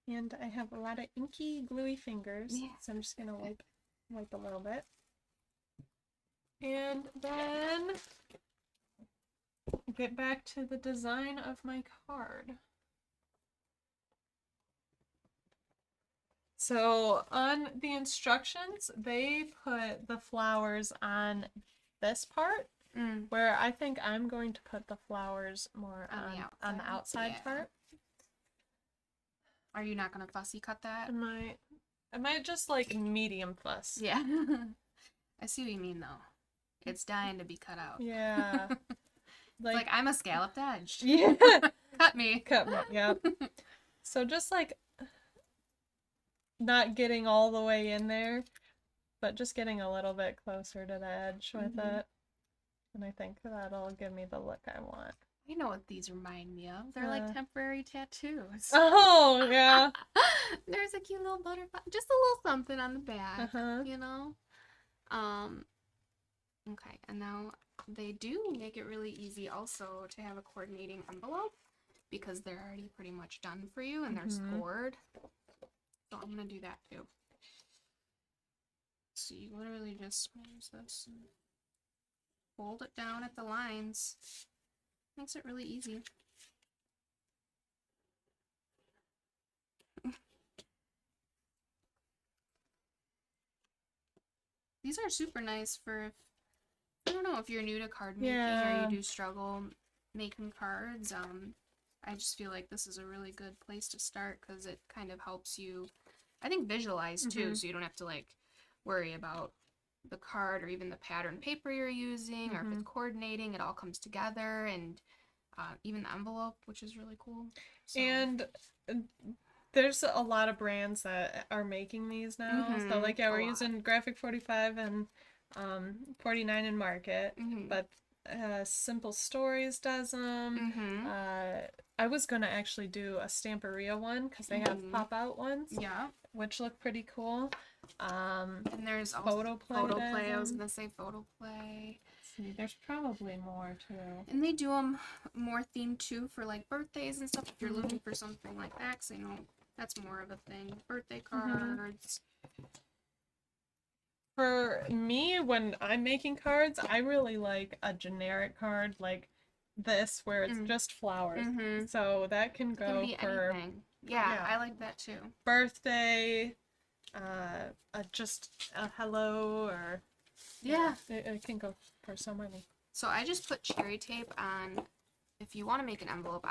And I have a lot of inky, gluey fingers, so I'm just gonna wipe a little bit. And then get back to the design of my card. So on the instructions, they put the flowers on this part, where I think I'm going to put the flowers more on the outside part. Are you not going to fussy cut that? I might just like medium fuss. Yeah. I see what you mean though. It's dying to be cut out. Yeah. Like I'm a scalloped edge. Yeah. Cut me. Yeah. So just like not getting all the way in there, but just getting a little bit closer to the edge with it. And I think that'll give me the look I want. You know what these remind me of? They're like temporary tattoos. Oh, yeah. There's a cute little butterfly. Just a little something on the back, you know? Okay, and now they do make it really easy also to have a coordinating envelope because they're already pretty much done for you and they're scored. So I'm going to do that too. So you literally just use this and fold it down at the lines. Makes it really easy. These are super nice for if, I don't know, if you're new to card making or you do struggle making cards. I just feel like this is a really good place to start because it kind of helps you, I think, visualize too, so you don't have to like worry about the card or even the pattern paper you're using or if it's coordinating. It all comes together, and even the envelope, which is really cool. So. And there's a lot of brands that are making these now. So like, yeah, we're using Graphic 45 and 49 in Market, but Simple Stories does them. I was gonna actually do a Stamperia one because they have pop-out ones, which look pretty cool. And there's also Photoplay. I was gonna say Photoplay. There's probably more too. And they do them more themed too for like birthdays and stuff. If you're looking for something like that, 'cause I know that's more of a thing. Birthday cards. For me, when I'm making cards, I really like a generic card like this where it's just flowers. So that can go for anything. Yeah, I like that too. Birthday, just a hello, or it can go for so many. So I just put cherry tape on. If you want to make an envelope,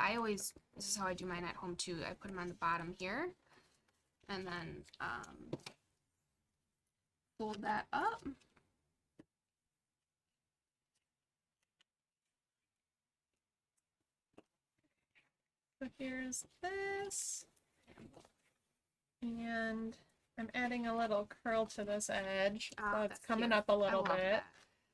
this is how I do mine at home too. I put them on the bottom here, and then fold that up. So here's this, and I'm adding a little curl to this edge, so it's coming up a little bit. That.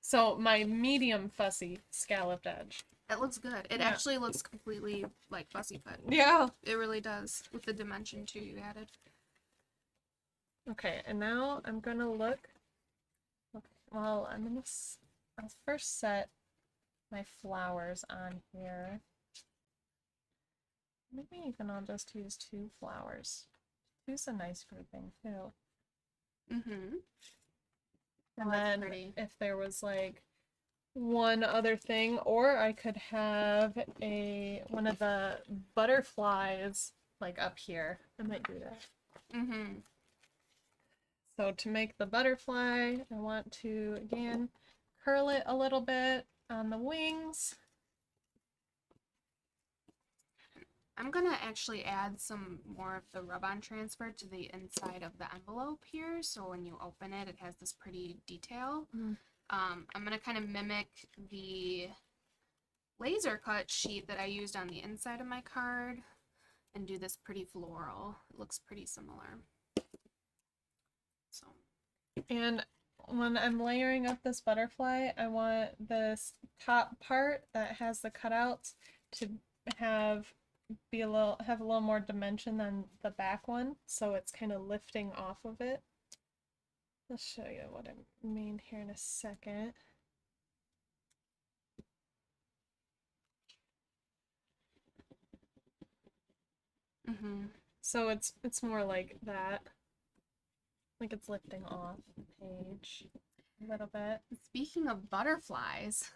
So my medium fussy scalloped edge. It looks good. It actually looks completely like fussy cut. Yeah. It really does, with the dimension too you added. Okay, and now I'm gonna look well, I'll first set my flowers on here. Maybe even I'll just use 2 flowers. Two's a nice grouping too. Mm-hmm. And Oh, that's then pretty. if there was like one other thing, or I could have one of the butterflies like up here. I might do that. Mm-hmm. So to make the butterfly, I want to again curl it a little bit on the wings. I'm gonna actually add some more of the rub-on transfer to the inside of the envelope here, so when you open it, it has this pretty detail. Mm. I'm gonna kind of mimic the laser cut sheet that I used on the inside of my card and do this pretty floral. It looks pretty similar. So. And when I'm layering up this butterfly, I want this top part that has the cutouts to have a little more dimension than the back one, so it's kind of lifting off of it. I'll show you what I mean here in a second. Mm-hmm. So it's more like that. Like it's lifting off the page a little bit. Speaking of butterflies,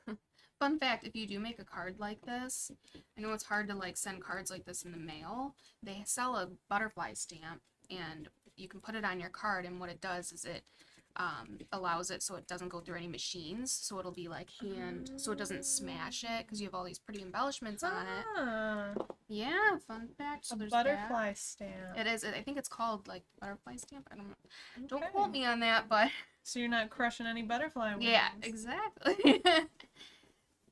fun fact, if you do make a card like this, I know it's hard to like send cards like this in the mail. They sell a butterfly stamp and you can put it on your card, and what it does is it allows it so it doesn't go through any machines, so it'll be like hand, so it doesn't smash it because you have all these pretty embellishments on it. Ah, Yeah, fun fact. So a there's butterfly stamp. that. It is. I think it's called like butterfly stamp. I don't know. Don't Okay. quote me on that, but So you're not crushing any butterfly wings. yeah, exactly.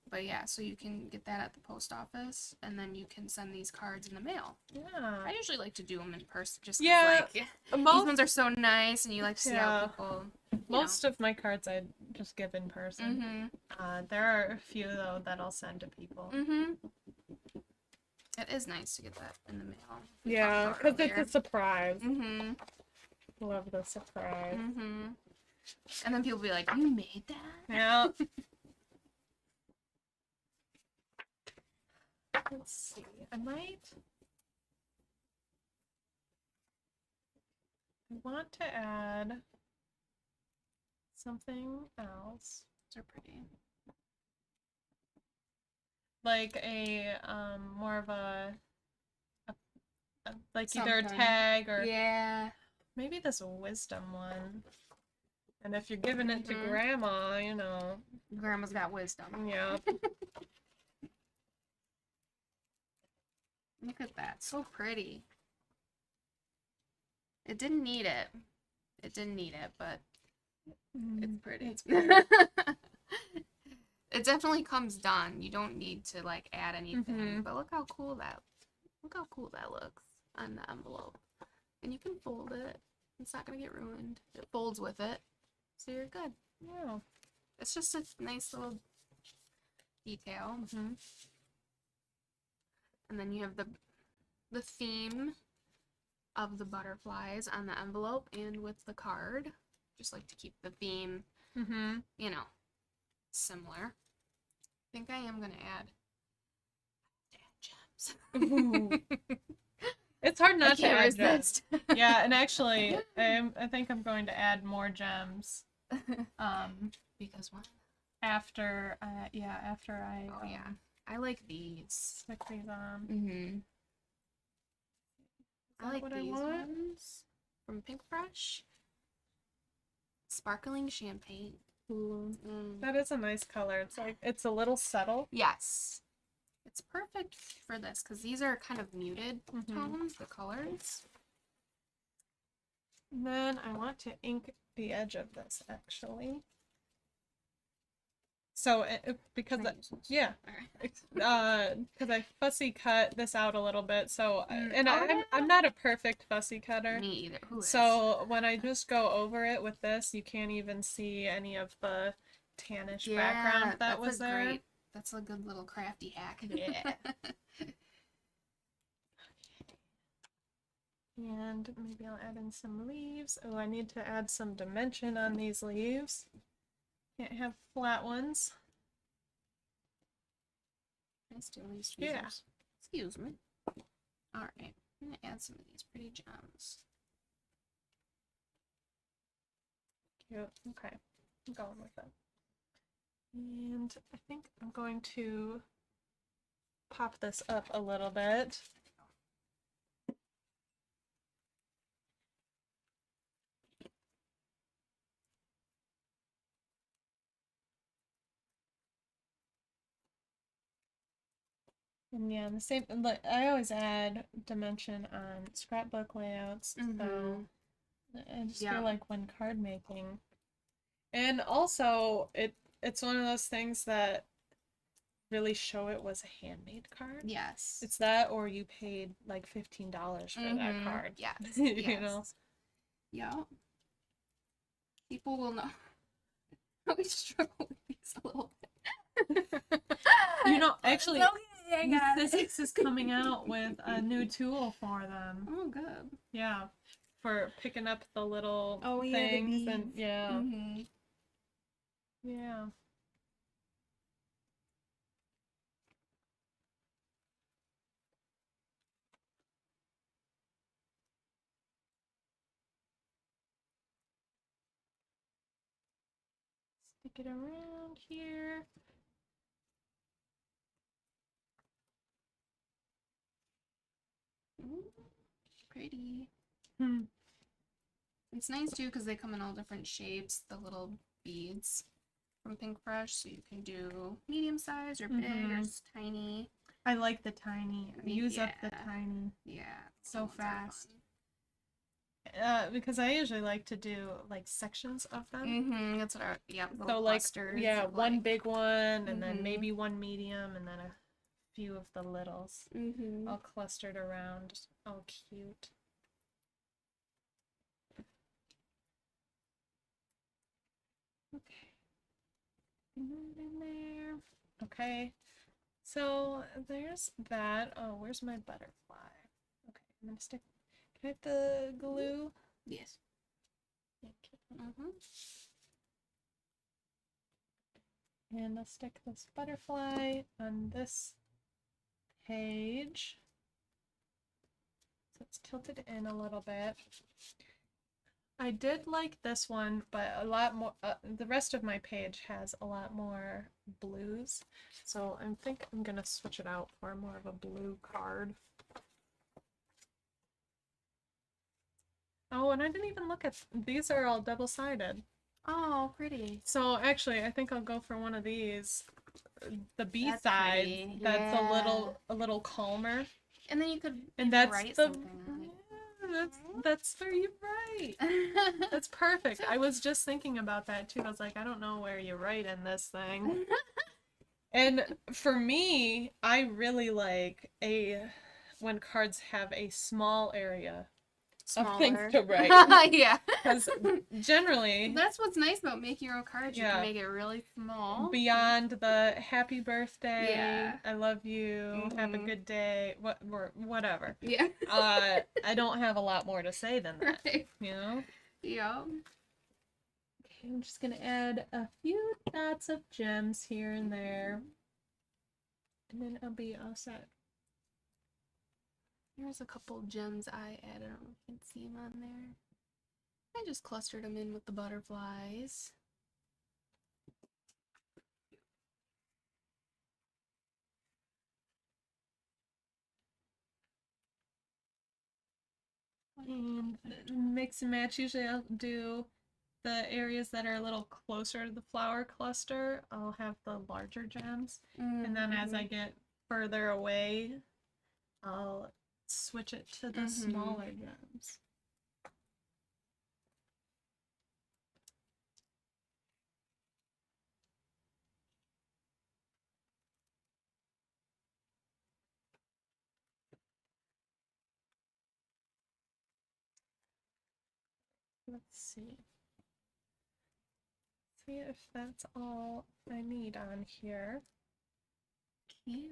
But yeah, so you can get that at the post office, and then you can send these cards in the mail. I Yeah. usually like to do them in person, just 'cause, Yeah, like these Most ones are so nice, and you like to see how Yeah. people. most of my cards I just give in person. Mm-hmm. There are a few though that I'll send to people. Mm-hmm. It is nice to get that in the mail. Yeah, because it's a surprise. Mm-hmm. Love the surprise. Mm-hmm. And then people be like, "You made that?" Yeah. Let's see. I want to add something else. They're pretty. Like a more of like either a Something. tag or Yeah. maybe this wisdom one. And if you're giving it to Mhm. grandma, you know. Grandma's got wisdom. Yeah. Look at that. So pretty. It didn't need it. It didn't need it, but it's pretty. It definitely comes done. You don't need to like add anything. Mhm. But look how cool that looks on the envelope. And you can fold it. It's not gonna get ruined. It folds with it. So you're good. Yeah. It's just a nice little detail. Mm-hmm. And then you have the theme of the butterflies on the envelope and with the card. Just like to keep the theme, Mm-hmm. you know, similar. I think I am gonna add gems. It's hard I not to can't add gems. resist. Yeah, and actually, I think I'm going to add more gems. Because what? After I Oh yeah, I like these. stick these on. Mm-hmm. I that like what I these want? ones from Pink Fresh. Sparkling champagne. Ooh, Mm. that is a nice color. It's a little subtle. Yes. It's perfect for this because these are kind of muted Mhm. tones, the colors. And then I want to ink the edge of this actually. So because Can I use this? yeah, Okay. because I fussy cut this out a little bit. So and Oh, I'm not a perfect fussy cutter. Me either. Who is? So when I just go over it with this, you can't even see any of the tannish background that was there. That's a good little crafty hack. Yeah. And maybe I'll add in some leaves. Oh, I need to add some dimension on these leaves. Can't have flat ones. Can I steal these Yeah. tweezers? Excuse me. Alright, I'm gonna add some of these pretty gems. Cute. Okay, I'm going with it. And I think I'm going to pop this up a little bit. And yeah, the same, like, I always add dimension on scrapbook layouts, so I just feel like when card making, and also it's one of those things that really show it was a handmade card. Yes. It's that, or you paid like $15 for that card. Yes. You know? Yeah. People will know. We struggle with these a little bit. You know, actually, okay, I got Physics is coming out with a new tool for them. Oh, good. Yeah, for picking up the little the things beads. and yeah, Mm-hmm. yeah. Stick it around here. Ooh, pretty. Hmm. It's nice too because they come in all different shapes, the little beads from Pink Fresh, so you can do medium size or big or just tiny. I like the tiny. I use up the Yeah. tiny Yeah. so those are fast. fun. Because I usually like to do like sections of them. That's what I, yeah, little So like, clusters yeah, of, one like, big one and then maybe one medium and then a few of the littles all clustered around. All cute. Okay. In there. Okay. So there's that. Oh, where's my butterfly? Okay, I'm gonna stick. Can I have the glue? Yes. Thank you. And I'll stick this butterfly on this page. So it's tilted in a little bit. I did like this one, but a lot more, the rest of my page has a lot more blues. So I think I'm gonna switch it out for more of a blue card. Oh, and I didn't even look at, these are all double-sided. Oh, pretty. So actually, I think I'll go for one of these. The B That's side, pretty. that's Yeah. a little calmer. And then you could And that's write the, something on it. yeah, that's where you write. That's perfect. I was just thinking about that too. I was like, I don't know where you write in this thing. And for me, I really like when cards have a small area of things Smaller. to write. Yeah. Because generally, That's what's nice about Make Your Own Cards. You Yeah. can make it really small. beyond the happy birthday, Yeah. I love you, have a good day, whatever. Yeah. I don't have a lot more to say than that, Right. you know? Yeah. Okay, I'm just gonna add a few dots of gems here and there. And then I'll be all set. Here's a couple gems I added. I don't know if you can see them on there. I just clustered them in with the butterflies. And mix and match. Usually I'll do the areas that are a little closer to the flower cluster. I'll have the larger gems. And then as I get further away, I'll switch it to the smaller gems. Let's see. See if that's all I need on here. Cute.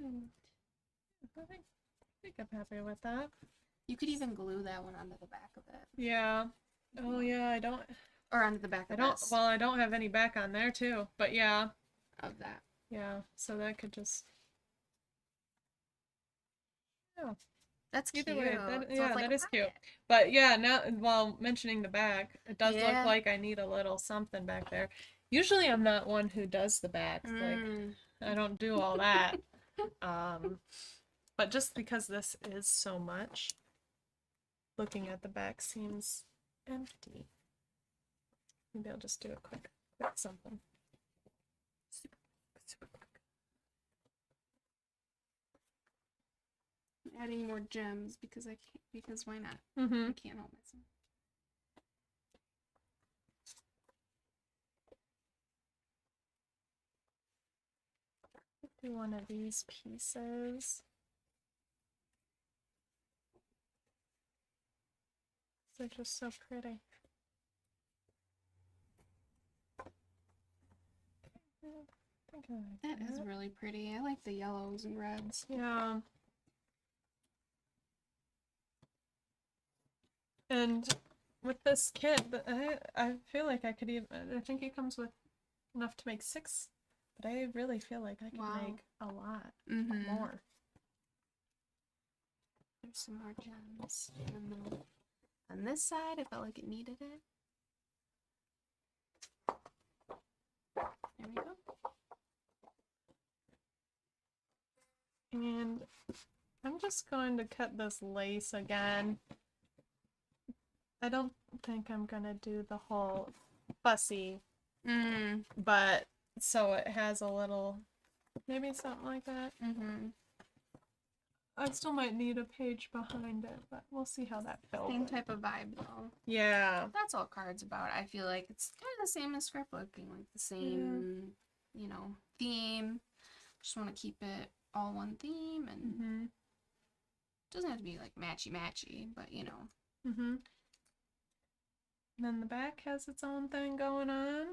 I think I'm happy with that. You could even glue that one onto the back of it. Yeah. Oh yeah, I don't. Or onto the back I of don't, this. well, I don't have any back on there too, but yeah. Of that. Yeah, so that could just, yeah. That's Either cute. way, So yeah, it's like that a is cute. pocket. But yeah, now while mentioning the back, it does look Yeah. like I need a little something back there. Usually I'm not one who does the back. Like Mm. I don't do all that. Um, but just because this is so much, looking at the back seems empty. Maybe I'll just do a quick something. Super quick. Adding more gems because I can't. Because why not? Mm-hmm. I can't help myself. Do one of these pieces. They're just so pretty. I think I like That is really pretty. I like the yellows and reds. Yeah. And with this kit, I feel like I could even, I think it comes with enough to make 6, but I really feel like I could Wow. make a lot Mm-hmm. more. There's some more gems. And then on this side, I felt like it needed it. There we go. And I'm just going to cut this lace again. I don't think I'm gonna do the whole fussy, but so it has a little, maybe something like that. Mm-hmm. I still might need a page behind it, but we'll see how that feels. Same type of vibe though. Yeah. That's all cards about. I feel like it's kind of the same as scrapbooking, like the same, you know, theme. Just want to keep it all one theme, and doesn't have to be like matchy, but you know. And then the back has its own thing going on.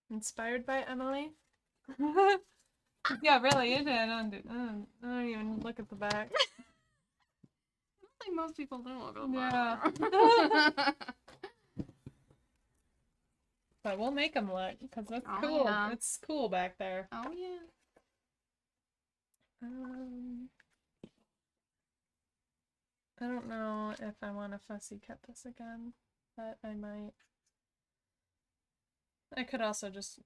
Inspired by Emily. Yeah, really, it did. I don't even look at the back. I don't think most people do look at the Yeah. back. But we'll make them look, because that's Oh, cool. yeah. It's cool back there. Oh yeah. I don't know if I want to fussy cut this again, but I might. I could also just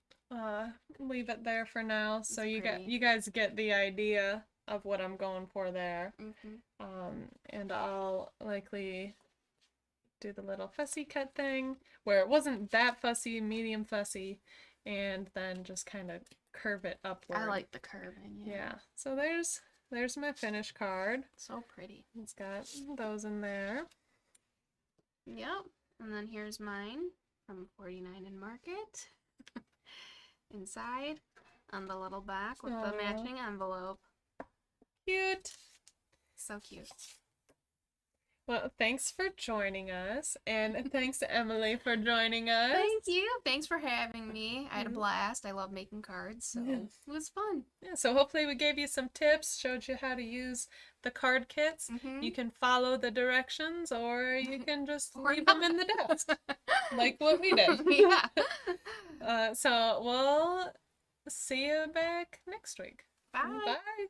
leave it there for now, so It's you guys get the idea of what I'm going for there. And I'll likely do the little fussy cut thing where it wasn't that fussy, medium fussy, and then just kind of curve it upward. I like the curving. Yeah. So there's my finished card. So pretty. It's got those in there. Yep. And then here's mine from 49 in Market. Inside on the little back with the matching envelope. Cute. So cute. Well, thanks for joining us, and thanks to Emily for joining us. Thank you. Thanks for having me. I had a blast. I love making cards, so it was fun. Yeah, so hopefully we gave you some tips, showed you how to use the card kits. You can follow the directions, or you can just leave them in the desk, like what we did. Yeah. So we'll see you back next week. Bye. Bye.